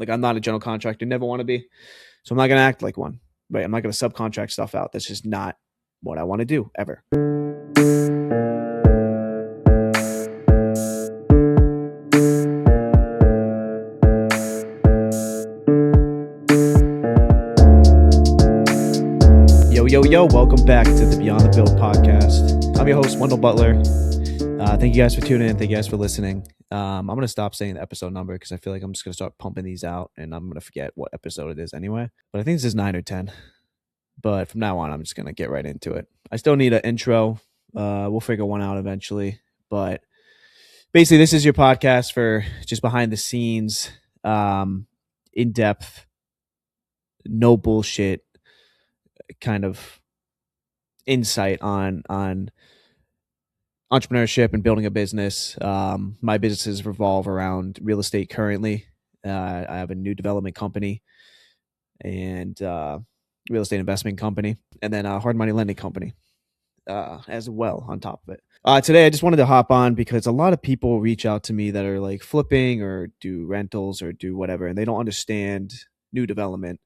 Like, I'm not a general contractor, never want to be. So I'm not going to act like one, right? I'm not going to subcontract stuff out. That's just not what I want to do ever. Yo, welcome back to the Beyond the Build podcast. I'm your host, Wendell Butler. Thank you guys for tuning in. Thank you guys for listening. I'm going to stop saying the episode number because I feel like I'm just going to start pumping these out and I'm going to forget what episode it is anyway. But I think this is 9 or 10. But from now on, I'm just going to get right into it. I still need an intro. We'll figure one out eventually. But basically, this is your podcast for just behind the scenes, in-depth, no bullshit kind of insight on entrepreneurship and building a business. My businesses revolve around real estate currently. I have a new development company and real estate investment company, and then a hard money lending company as well on top of it. Today, I just wanted to hop on because a lot of people reach out to me that are like flipping or do rentals or do whatever, and they don't understand new development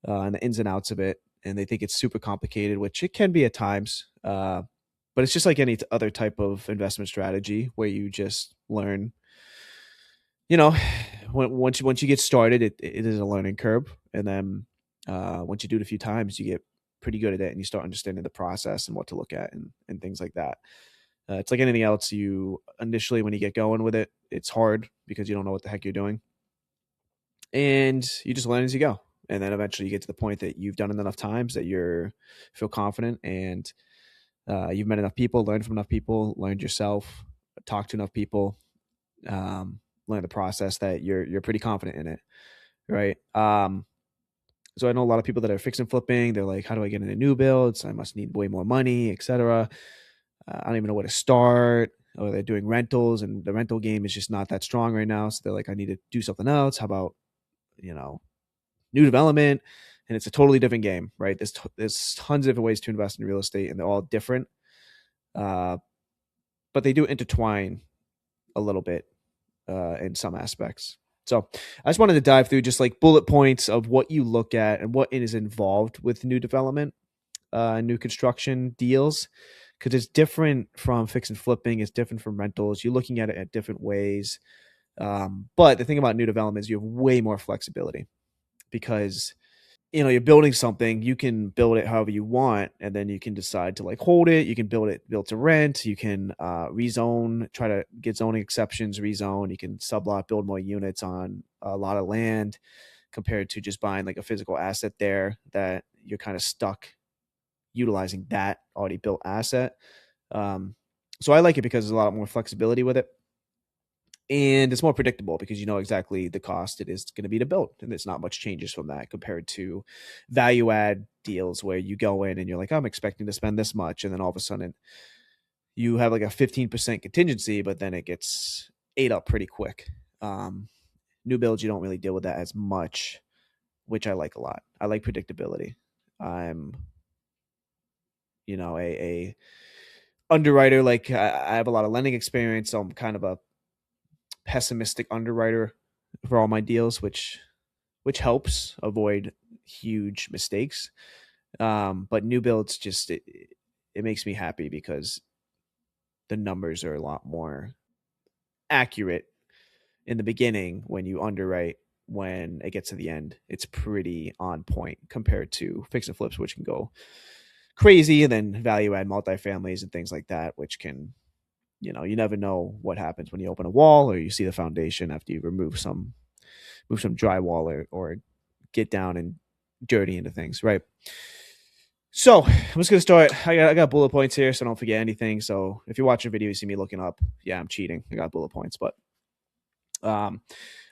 and the ins and outs of it. And they think it's super complicated, which it can be at times. But it's just like any other type of investment strategy where you just learn, once you get started, it is a learning curve. And then once you do it a few times, you get pretty good at it and you start understanding the process and what to look at and things like that. It's like anything else. You initially, when you get going with it, it's hard because you don't know what the heck you're doing. And you just learn as you go. And then eventually you get to the point that you've done it enough times that you feel confident and you've met enough people, learned from enough people, learned yourself, talked to enough people, learn the process that you're pretty confident in it, right? So I know a lot of people that are fix and flipping. They're like, how do I get into new builds? I must need way more money, etc. I don't even know where to start. Or they're doing rentals and the rental game is just not that strong right now. So they're like, I need to do something else. How about, new development? And it's a totally different game, right? There's tons of different ways to invest in real estate and they're all different. But they do intertwine a little bit in some aspects. So I just wanted to dive through just like bullet points of what you look at and what is involved with new development, new construction deals, because it's different from fix and flipping. It's different from rentals. You're looking at it at different ways. But the thing about new development is you have way more flexibility because you're building something, you can build it however you want, and then you can decide to like hold it. You can build to rent. You can rezone, try to get zoning exceptions, rezone. You can sublot, build more units on a lot of land compared to just buying like a physical asset there that you're kind of stuck utilizing that already built asset. So I like it because there's a lot more flexibility with it. And it's more predictable because you know exactly the cost it is going to be to build. And there's not much changes from that compared to value add deals where you go in and you're like, I'm expecting to spend this much. And then all of a sudden you have like a 15% contingency, but then it gets ate up pretty quick. New builds, you don't really deal with that as much, which I like a lot. I like predictability. I'm, a underwriter. Like I have a lot of lending experience. So I'm kind of a pessimistic underwriter for all my deals, which helps avoid huge mistakes. But new builds just it makes me happy because the numbers are a lot more accurate in the beginning when you underwrite. When it gets to the end, it's pretty on point compared to fix and flips, which can go crazy, and then value add multifamilies and things like that, which can, you never know what happens when you open a wall or you see the foundation after you move some drywall or get down and dirty into things, right? So I'm just going to start. I got bullet points here, so don't forget anything. So if you're watching a video, you see me looking up, yeah, I'm cheating. I got bullet points, but I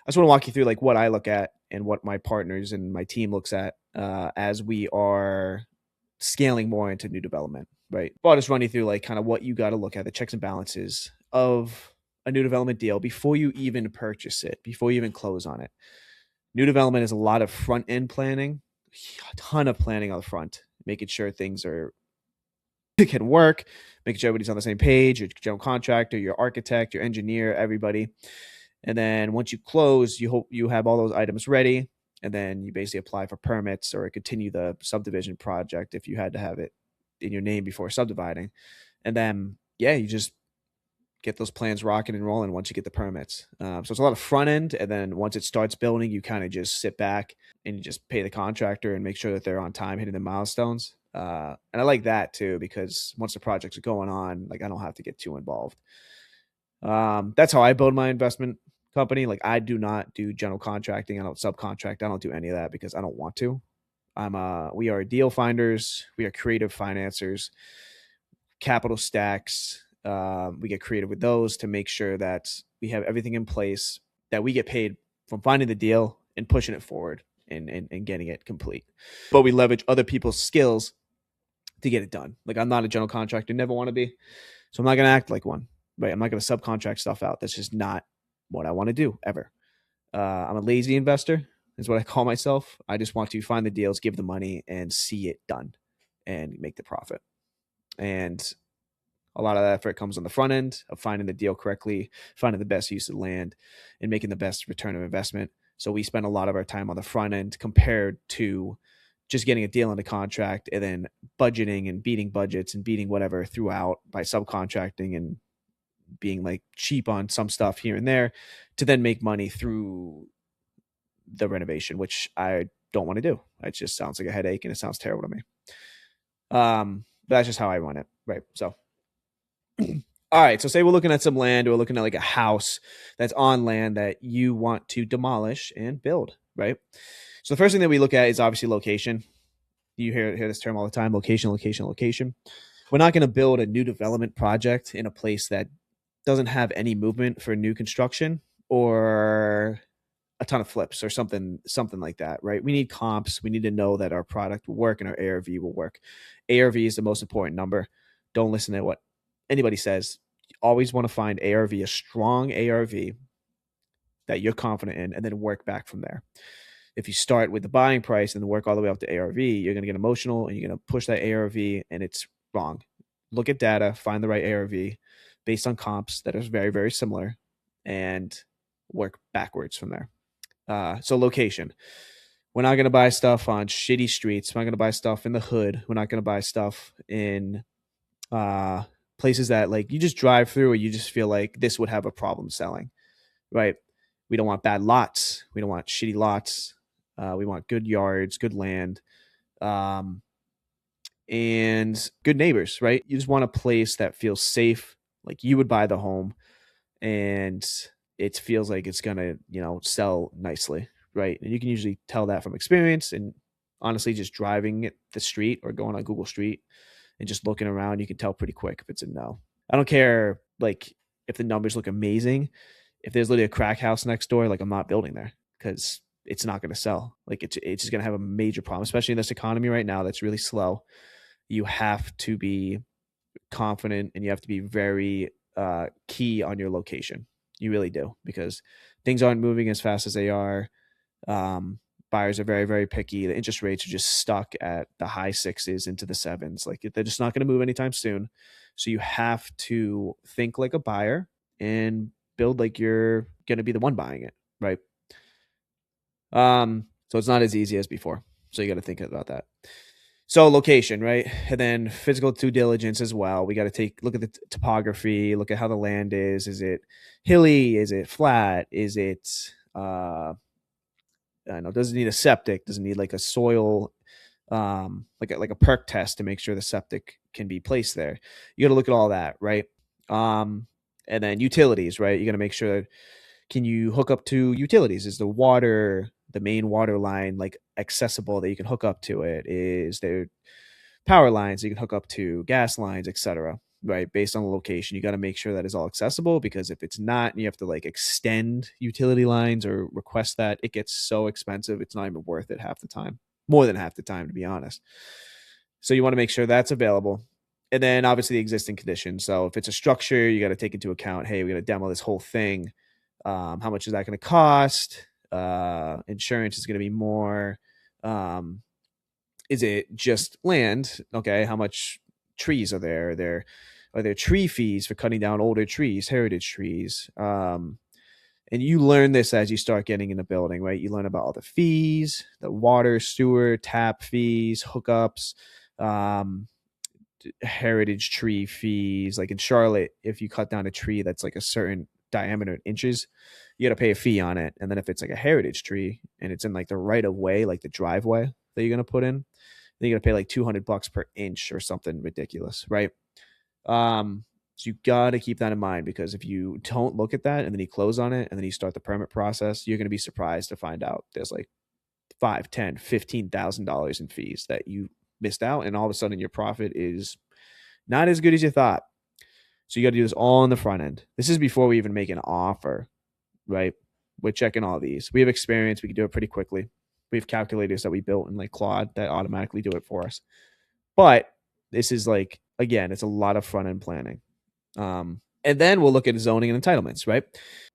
just want to walk you through like what I look at and what my partners and my team looks at as we are scaling more into new development, right? But I'll just run you through like kind of what you got to look at, the checks and balances of a new development deal before you even purchase it, before you even close on it. New development is a lot of front end planning, a ton of planning on the front, making sure things can work, making sure everybody's on the same page, your general contractor, your architect, your engineer, everybody. And then once you close, you hope you have all those items ready. And then you basically apply for permits or continue the subdivision project if you had to have it in your name before subdividing. And then, yeah, you just get those plans rocking and rolling once you get the permits. So it's a lot of front end. And then once it starts building, you kind of just sit back and you just pay the contractor and make sure that they're on time hitting the milestones. And I like that too, because once the projects are going on, like I don't have to get too involved. That's how I build my investment company. Like I do not do general contracting. I don't subcontract. I don't do any of that because I don't want to. We are deal finders. We are creative financiers, capital stacks. We get creative with those to make sure that we have everything in place that we get paid from finding the deal and pushing it forward and getting it complete. But we leverage other people's skills to get it done. Like I'm not a general contractor, never want to be. So I'm not going to act like one, right? I'm not going to subcontract stuff out. That's just not what I want to do ever. I'm a lazy investor is what I call myself. I just want to find the deals, give the money and see it done and make the profit. And a lot of that effort comes on the front end of finding the deal correctly, finding the best use of land and making the best return of investment. So we spend a lot of our time on the front end compared to just getting a deal into contract and then budgeting and beating budgets and beating whatever throughout by subcontracting and being like cheap on some stuff here and there to then make money through the renovation, which I don't want to do. It just sounds like a headache and it sounds terrible to me. But that's just how I run it. Right. So, all right. So say we're looking at some land or looking at like a house that's on land that you want to demolish and build. Right. So the first thing that we look at is obviously location. You hear this term all the time, location, location, location. We're not going to build a new development project in a place that doesn't have any movement for new construction or a ton of flips or something like that, right? We need comps. We need to know that our product will work and our ARV will work. ARV is the most important number. Don't listen to what anybody says. You always want to find ARV, a strong ARV that you're confident in, and then work back from there. If you start with the buying price and work all the way up to ARV, you're going to get emotional and you're going to push that ARV and it's wrong. Look at data, find the right ARV based on comps that are very, very similar and work backwards from there. So location. We're not going to buy stuff on shitty streets. We're not going to buy stuff in the hood. We're not going to buy stuff in places that like you just drive through or you just feel like this would have a problem selling, right? We don't want bad lots. We don't want shitty lots. We want good yards, good land, and good neighbors, right? You just want a place that feels safe, like you would buy the home, and it feels like it's gonna, sell nicely, right? And you can usually tell that from experience. And honestly, just driving it the street or going on Google Street and just looking around, you can tell pretty quick if it's a no. I don't care, like if the numbers look amazing. If there's literally a crack house next door, like I'm not building there because it's not going to sell. Like it's just going to have a major problem, especially in this economy right now that's really slow. You have to be confident and you have to be very key on your location. You really do, because things aren't moving as fast as they are. Buyers are very, very picky. The interest rates are just stuck at the high sixes into the sevens. Like they're just not going to move anytime soon. So you have to think like a buyer and build like you're going to be the one buying it, right? So it's not as easy as before. So you got to think about that. So location, right? And then physical due diligence as well. We got to look at the topography, look at how the land is. Is it hilly? Is it flat? Is it, I don't know, does it need a septic? Does it need like a soil, like a perk test to make sure the septic can be placed there? You got to look at all that, right? And then utilities, right? You got to make sure, can you hook up to utilities? Is the main water line like accessible that you can hook up to it? Is there power lines that you can hook up to, gas lines, etc., right? Based on the location, you got to make sure that is all accessible, because if it's not and you have to like extend utility lines or request that, it gets so expensive it's not even worth it half the time, more than half the time, to be honest. So you want to make sure that's available. And then obviously the existing conditions. So if it's a structure, you got to take into account, hey, we got to demo this whole thing. How much is that going to cost? Insurance is going to be more. Is it just land? Okay, how much trees are there? Are there tree fees for cutting down older trees, heritage trees? And you learn this as you start getting in a building, right? You learn about all the fees, the water, sewer, tap fees, hookups, um, heritage tree fees. Like in Charlotte, if you cut down a tree that's like a certain diameter in inches, you got to pay a fee on it. And then if it's like a heritage tree and it's in like the right of way, like the driveway that you're going to put in, then you're going to pay like $200 per inch or something ridiculous, right? So you got to keep that in mind, because if you don't look at that and then you close on it and then you start the permit process, you're going to be surprised to find out there's like $5, 10, $15,000 in fees that you missed out, and all of a sudden your profit is not as good as you thought. So you got to do this all on the front end. This is before we even make an offer, right? We're checking all these. We have experience. We can do it pretty quickly. We have calculators that we built in like Claude that automatically do it for us. But this is like, again, it's a lot of front end planning. And then we'll look at zoning and entitlements, right?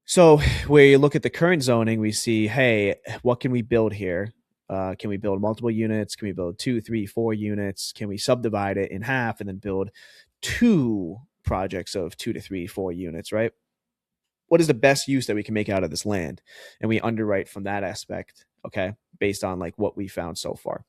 So where you look at the current zoning, we see, hey, what can we build here? Can we build multiple units? Can we build 2, 3, 4 units? Can we subdivide it in half and then build 2 projects of 2 to 3, 4 units, right? What is the best use that we can make out of this land? And we underwrite from that aspect, okay, based on like what we found so far.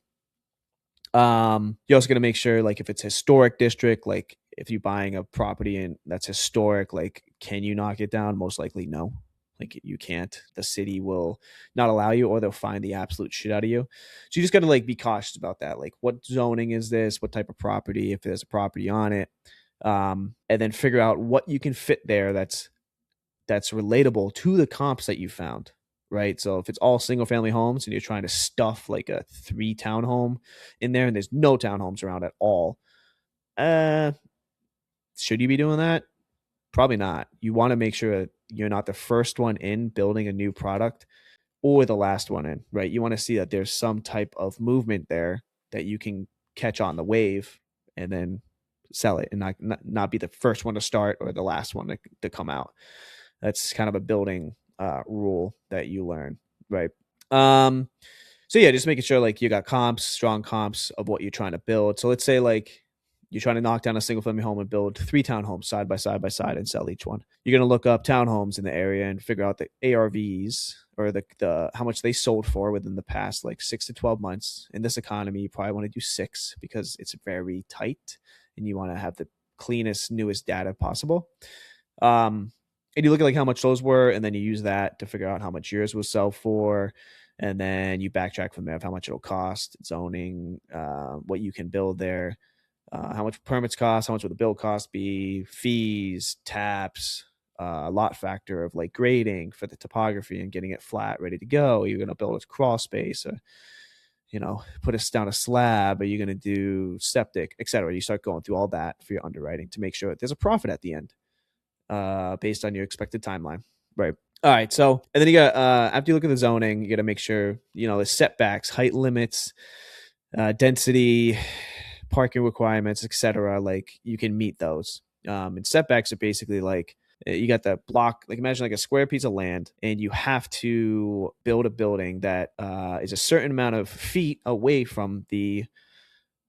You're also going to make sure, like, if it's historic district, like if you're buying a property and that's historic, like, can you knock it down? Most likely no. Like, you can't. The city will not allow you, or they'll find the absolute shit out of you. So you just got to like be cautious about that. Like, what zoning is this? What type of property? If there's a property on it, and then figure out what you can fit there that's relatable to the comps that you found, right? So if it's all single family homes and you're trying to stuff like a 3 townhome in there and there's no townhomes around at all, should you be doing that? Probably not. You want to make sure that you're not the first one in building a new product or the last one in, right? You want to see that there's some type of movement there that you can catch on the wave and then sell it, and not be the first one to start or the last one to come out. That's kind of a building rule that you learn, right? So yeah, just making sure like you got comps, strong comps of what you're trying to build. So let's say like you're trying to knock down a single family home and build 3 townhomes side by side and sell each one. You're going to look up townhomes in the area and figure out the ARVs, or the how much they sold for within the past like 6 to 12 months. In this economy, you probably want to do 6 because it's very tight and you want to have the cleanest, newest data possible. And you look at like how much those were, and then you use that to figure out how much yours will sell for, and then you backtrack from there of how much it'll cost, zoning, what you can build there, how much permits cost, how much will the build cost be, fees, taps, lot factor of like grading for the topography and getting it flat, ready to go. You're going to build a crawl space, or put us down a slab. Are you going to do septic, etc.? You start going through all that for your underwriting to make sure that there's a profit at the end, based on your expected timeline, right? All right. So, and then you got, after you look at the zoning, you got to make sure, the setbacks, height limits, density, parking requirements, etc. Like you can meet those. And setbacks are basically like, you got the block, like imagine like a square piece of land, and you have to build a building that is a certain amount of feet away from the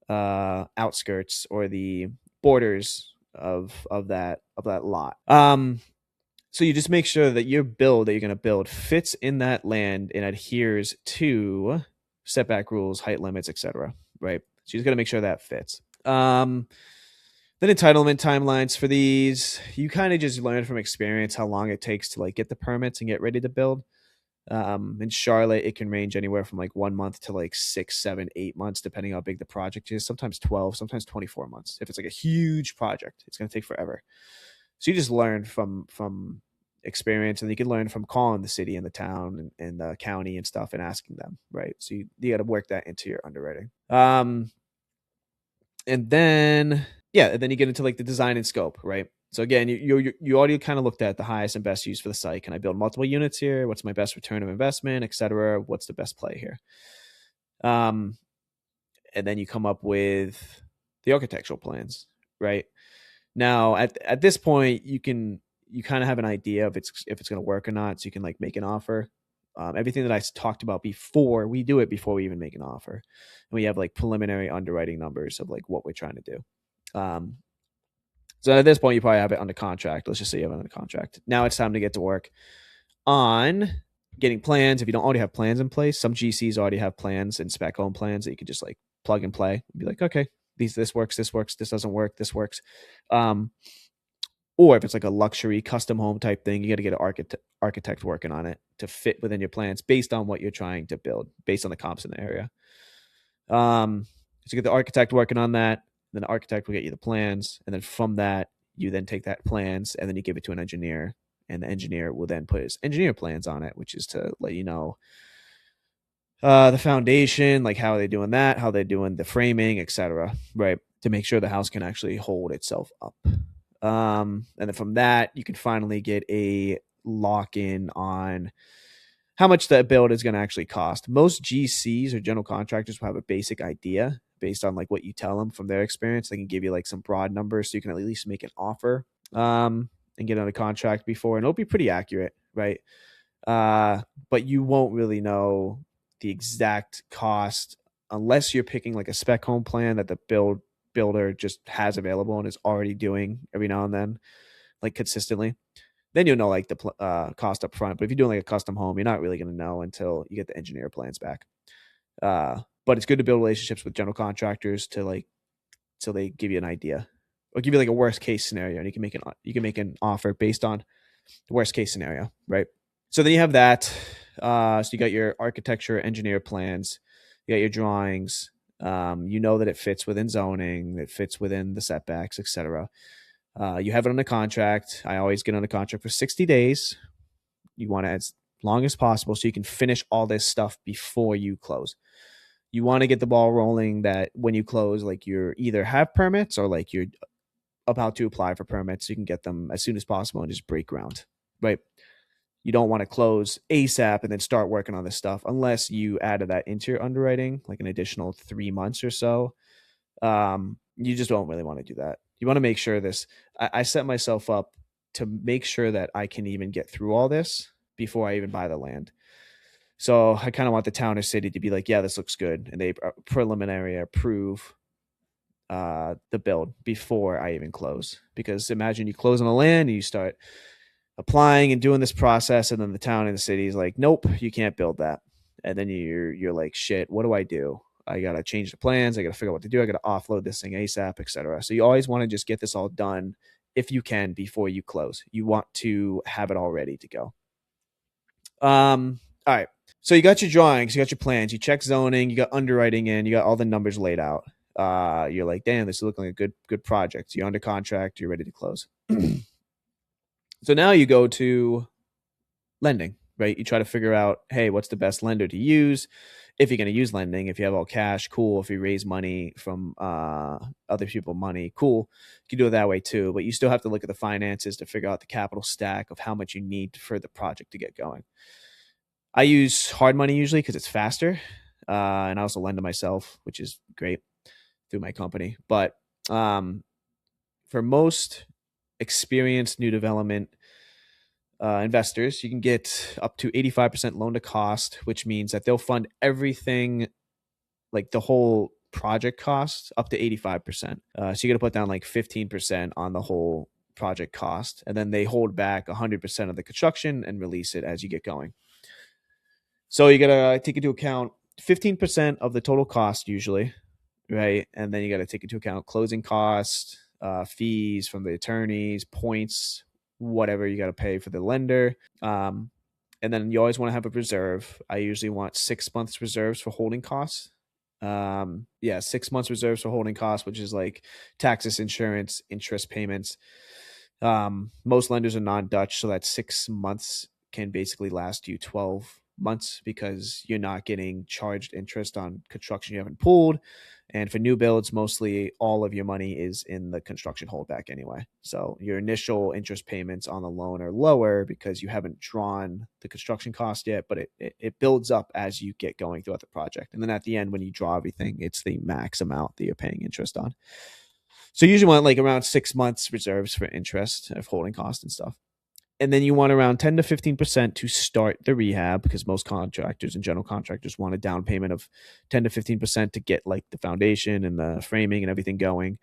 outskirts or the borders of that lot. So you just make sure that your build that you're going to build fits in that land and adheres to setback rules, height limits, etc. Right? So you just got to make sure that fits. Then entitlement timelines for these, you kind of just learn from experience how long it takes to like get the permits and get ready to build. In Charlotte, it can range anywhere from like 1 month to like 6, 7, 8 months, depending how big the project is. Sometimes 12, sometimes 24 months. If it's like a huge project, it's going to take forever. So you just learn from experience, and you can learn from calling the city and the town and the county and stuff and asking them, right? So you got to work that into your underwriting. And then you get into like the design and scope, right? So again, you already kind of looked at the highest and best use for the site. Can I build multiple units here? What's my best return of investment, etc.? What's the best play here? And then you come up with the architectural plans, right? Now at this point, you kind of have an idea if it's going to work or not, so you can like make an offer. Everything that I talked about before, we do it before we even make an offer, and we have like preliminary underwriting numbers of like what we're trying to do. So at this point, you probably have it under contract. Let's just say you have it under contract. Now it's time to get to work. on getting plans. If you don't already have plans in place, some GCs already have plans and spec home plans that you could just like plug and play and be like, okay, this works, this doesn't work, this works. Or if it's like a luxury custom home type thing, you got to get an architect working on it to fit within your plans based on what you're trying to build, based on the comps in the area. So you get the architect working on that, then the architect will get you the plans, and then from that, you then take that plans and then you give it to an engineer, and the engineer will then put his engineer plans on it, which is to let you know the foundation, like how are they doing that, how they're doing the framing, etc. Right, to make sure the house can actually hold itself up. And then from that, you can finally get a lock in on how much that build is going to actually cost. Most GCs or general contractors will have a basic idea based on like what you tell them from their experience. They can give you like some broad numbers so you can at least make an offer and get on a contract before, and it'll be pretty accurate, right? But you won't really know the exact cost unless you're picking like a spec home plan that the builder just has available and is already doing every now and then, like consistently. Then you'll know like the cost up front. But if you're doing like a custom home, you're not really going to know until you get the engineer plans back. But it's good to build relationships with general contractors to like, so they give you an idea or give you like a worst case scenario, and you can make an offer based on the worst case scenario, right? So then you have that. So you got your architecture, engineer plans, you got your drawings. You know that it fits within zoning, it fits within the setbacks, etc. You have it on a contract. I always get on a contract for 60 days. You want it as long as possible so you can finish all this stuff before you close. You want to get the ball rolling that when you close, like you're either have permits or like you're about to apply for permits so you can get them as soon as possible and just break ground, right? You don't want to close ASAP and then start working on this stuff unless you added that into your underwriting, like an additional 3 months or so. You just don't really want to do that. You want to make sure I set myself up to make sure that I can even get through all this before I even buy the land. So I kind of want the town or city to be like, yeah, this looks good. And they preliminary approve the build before I even close. Because imagine you close on the land and you start applying and doing this process, and then the town and the city is like, nope, you can't build that. And then you're like, shit, what do I do? I gotta change the plans. I gotta figure out what to do. I gotta offload this thing ASAP, etc. So you always want to just get this all done if you can before you close. You want to have it all ready to go. All right. So you got your drawings, you got your plans, you check zoning, you got underwriting in, you got all the numbers laid out. You're like, damn, this is looking like a good project. You're under contract, you're ready to close. So now you go to lending, right? You try to figure out, hey, what's the best lender to use? If you're going to use lending, if you have all cash, cool. If you raise money from other people money, cool. You can do it that way too, but you still have to look at the finances to figure out the capital stack of how much you need for the project to get going. I use hard money usually because it's faster, and I also lend to myself, which is great through my company. But for most experienced new development investors, you can get up to 85% loan to cost, which means that they'll fund everything, like the whole project cost, up to 85%. So you got to put down like 15% on the whole project cost, and then they hold back 100% of the construction and release it as you get going. So you got to take into account 15% of the total cost usually, right? And then you got to take into account closing costs, fees from the attorneys, points, whatever you got to pay for the lender. And then you always want to have a reserve. I usually want 6 months reserves for holding costs. 6 months reserves for holding costs, which is like taxes, insurance, interest payments. Most lenders are non-Dutch, so that 6 months can basically last you 12 months because you're not getting charged interest on construction you haven't pulled. And for new builds, mostly all of your money is in the construction holdback anyway. So your initial interest payments on the loan are lower because you haven't drawn the construction cost yet, but it builds up as you get going throughout the project. And then at the end, when you draw everything, it's the max amount that you're paying interest on. So you usually want like around 6 months reserves for interest of holding costs and stuff. And then you want around 10 to 15% to start the rehab, because most contractors and general contractors want a down payment of 10 to 15% to get like the foundation and the framing and everything going,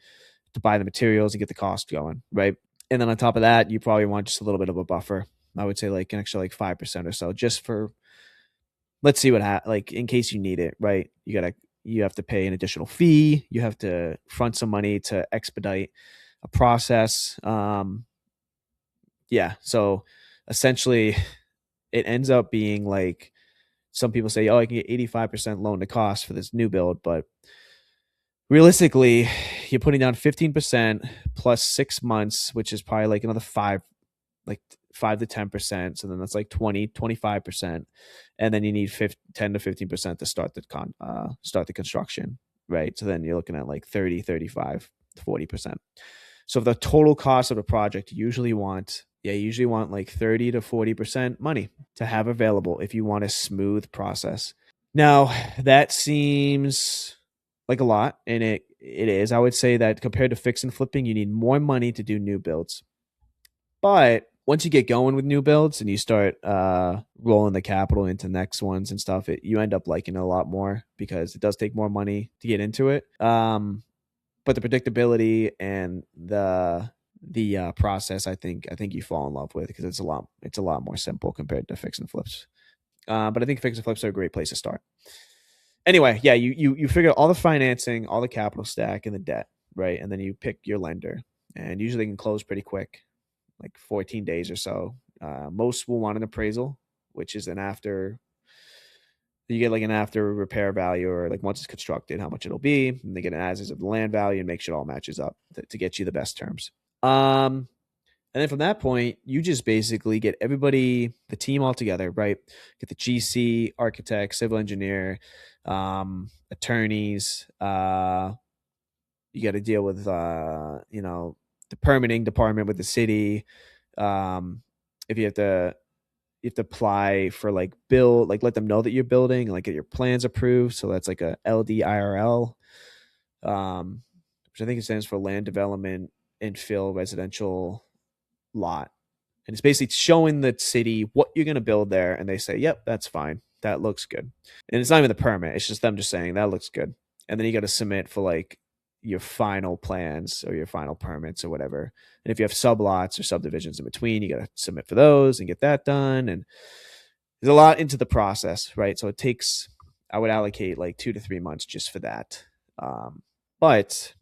to buy the materials and get the cost going, right? And then on top of that, you probably want just a little bit of a buffer, I would say like an extra like 5% or so, just for, let's see what like in case you need it, right? You have to pay an additional fee. You have to front some money to expedite a process. Yeah. So essentially, it ends up being like, some people say, oh, I can get 85% loan to cost for this new build, but realistically, you're putting down 15% plus 6 months, which is probably like another like 5 to 10%. So then that's like 25%. And then you need 10 to 15% to start the construction, right? So then you're looking at like 30, 35, 40%. So the total cost of the project, you usually want like 30 to 40% money to have available if you want a smooth process. Now, that seems like a lot, and it is. I would say that compared to fix and flipping, you need more money to do new builds. But once you get going with new builds and you start rolling the capital into next ones and stuff, you end up liking it a lot more because it does take more money to get into it. But the predictability and the process, I think you fall in love with, because it's a lot more simple compared to fix and flips. But I think fix and flips are a great place to start. Anyway, yeah, you figure out all the financing, all the capital stack, and the debt, right? And then you pick your lender, and usually they can close pretty quick, like 14 days or so. Most will want an appraisal, which is an after. You get like an after repair value, or like once it's constructed, how much it'll be, and they get an as is of the land value and make sure it all matches up to get you the best terms. And then from that point, you just basically get everybody, the team all together, right? Get the GC, architect, civil engineer, attorneys. You got to deal with, the permitting department with the city. If you have to apply for like build, like let them know that you're building, like get your plans approved. So that's like a LDIRL, which I think it stands for land development infill residential lot. And it's basically showing the city what you're going to build there. And they say, yep, that's fine. That looks good. And it's not even the permit. It's just them just saying that looks good. And then you got to submit for like your final plans or your final permits or whatever. And if you have sublots or subdivisions in between, you got to submit for those and get that done. And there's a lot into the process, right? So it takes, I would allocate like 2 to 3 months just for that. But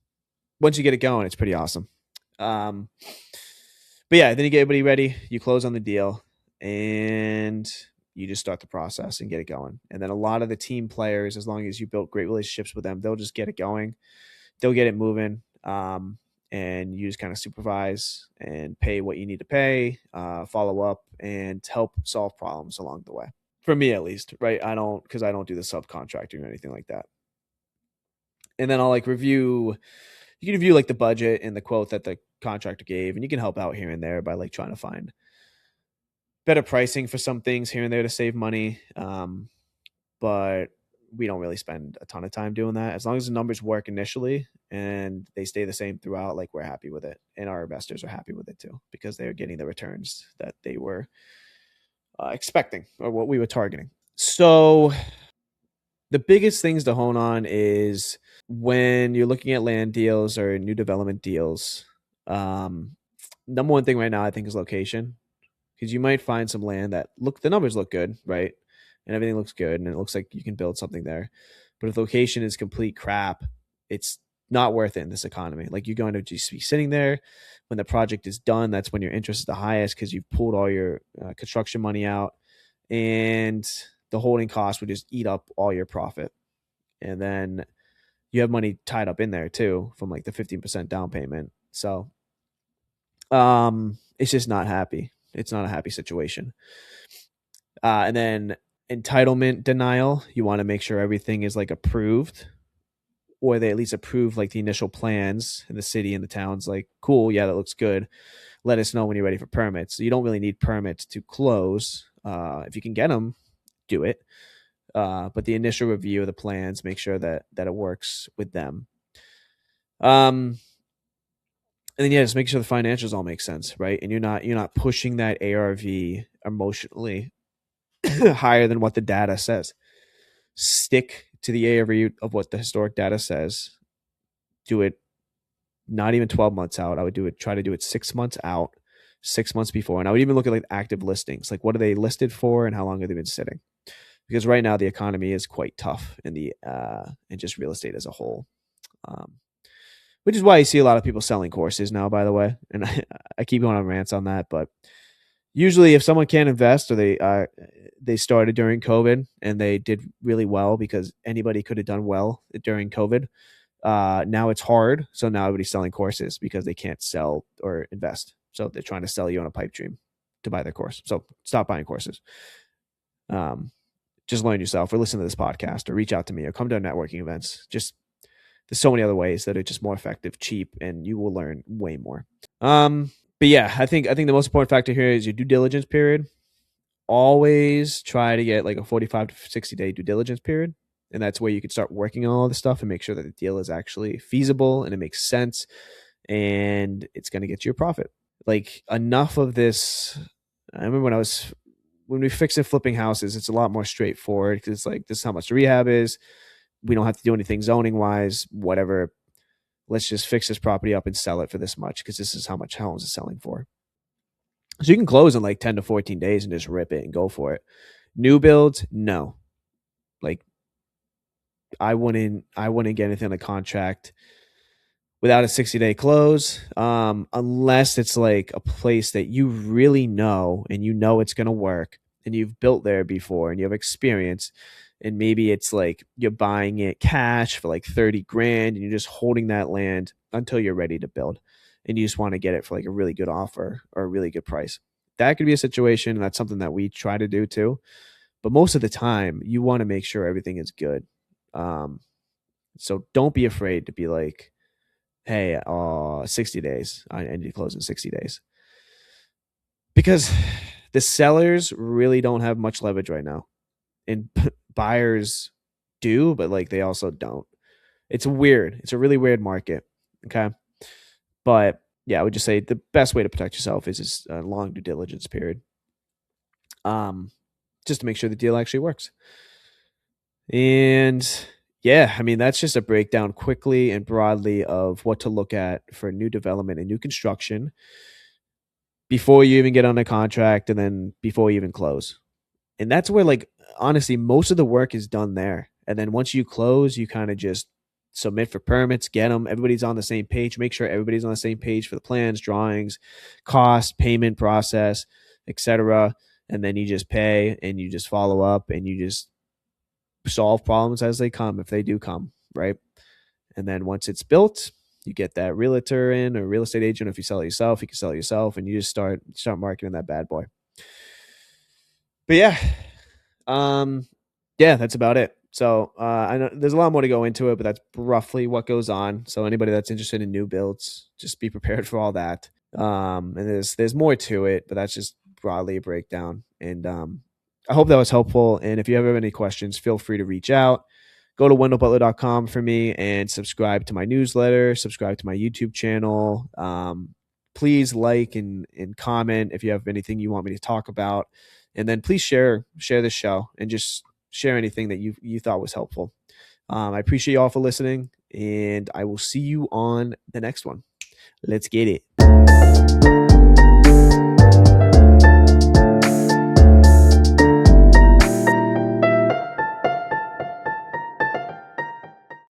once you get it going, it's pretty awesome. But yeah, then you get everybody ready, you close on the deal, and you just start the process and get it going. And then a lot of the team players, as long as you build great relationships with them, they'll just get it going. They'll get it moving. And you just kind of supervise and pay what you need to pay, follow up, and help solve problems along the way. For me, at least, right? Because I don't do the subcontracting or anything like that. And then I'll like review. You can review like the budget and the quote that the contractor gave, and you can help out here and there by like trying to find better pricing for some things here and there to save money. But we don't really spend a ton of time doing that. As long as the numbers work initially and they stay the same throughout, like we're happy with it, and our investors are happy with it too, because they're getting the returns that they were expecting, or what we were targeting. So the biggest things to hone on is when you're looking at land deals or new development deals. Number one thing right now, I think, is location, because you might find some land that the numbers look good, right? And everything looks good, and it looks like you can build something there. But if location is complete crap, it's not worth it in this economy. Like, you're going to just be sitting there. When the project is done, that's when your interest is the highest, because you've pulled all your construction money out, and the holding cost would just eat up all your profit. And then you have money tied up in there too from like the 15% down payment. So it's just not happy. It's not a happy situation. And then entitlement denial, you want to make sure everything is like approved, or they at least approve like the initial plans in the city and the town's like, cool, yeah, that looks good. Let us know when you're ready for permits. So you don't really need permits to close. If you can get them, do it. But the initial review of the plans, make sure that it works with them. And then just make sure the financials all make sense, right? And you're not pushing that ARV emotionally higher than what the data says. Stick to the ARV of what the historic data says. Do it not even 12 months out. I would try to do it 6 months out, 6 months before. And I would even look at like active listings, like what are they listed for and how long have they been sitting? Because right now the economy is quite tough in the and just real estate as a whole. Um, which is why you see a lot of people selling courses now, by the way. And I keep going on rants on that, but usually if someone can't invest or they started during COVID and they did really well because anybody could have done well during COVID. Now it's hard, so now everybody's selling courses because they can't sell or invest. So they're trying to sell you on a pipe dream to buy their course. So stop buying courses. Just learn yourself, or listen to this podcast, or reach out to me, or come to our networking events. Just there's so many other ways that are just more effective, cheap, and you will learn way more. But yeah, I think the most important factor here is your due diligence period. Always try to get like a 45 to 60 day due diligence period. And that's where you can start working on all this stuff and make sure that the deal is actually feasible and it makes sense and it's going to get you a profit. Like enough of this. I remember when we fix and flipping houses, it's a lot more straightforward because it's like, this is how much the rehab is. We don't have to do anything zoning wise, whatever. Let's just fix this property up and sell it for this much because this is how much homes is selling for. So you can close in like 10 to 14 days and just rip it and go for it. New builds, no. Like I wouldn't get anything on the contract without a 60-day close, unless it's like a place that you really know and you know it's going to work and you've built there before and you have experience. And maybe it's like you're buying it cash for like 30 grand and you're just holding that land until you're ready to build. And you just want to get it for like a really good offer or a really good price. That could be a situation. And that's something that we try to do too. But most of the time, you want to make sure everything is good. So don't be afraid to be like, hey, 60 days. I need to close in 60 days. Because the sellers really don't have much leverage right now. And buyers do, but like they also don't. It's weird. It's a really weird market. Okay. But yeah, I would just say the best way to protect yourself is a long due diligence period. Just to make sure the deal actually works. And yeah, I mean, that's just a breakdown quickly and broadly of what to look at for new development and new construction before you even get on a contract and then before you even close. And that's where, like, honestly, most of the work is done there. And then once you close, you kind of just submit for permits, get them. Everybody's on the same page. Make sure everybody's on the same page for the plans, drawings, cost, payment process, etc. And then you just pay and you just follow up and you just solve problems as they come, if they do come, right? And then once it's built, you get that realtor in or real estate agent. If you sell it yourself, you can sell it yourself, and you just start marketing that bad boy. But yeah, yeah, that's about it. So I know there's a lot more to go into it, but that's roughly what goes on. So anybody that's interested in new builds, just be prepared for all that. And there's more to it, but that's just broadly a breakdown. And I hope that was helpful. And if you ever have any questions, feel free to reach out. Go to wendellbutler.com for me and subscribe to my newsletter, subscribe to my YouTube channel. Please like and comment if you have anything you want me to talk about. And then please share this show and just share anything that you thought was helpful. I appreciate you all for listening, and I will see you on the next one. Let's get it.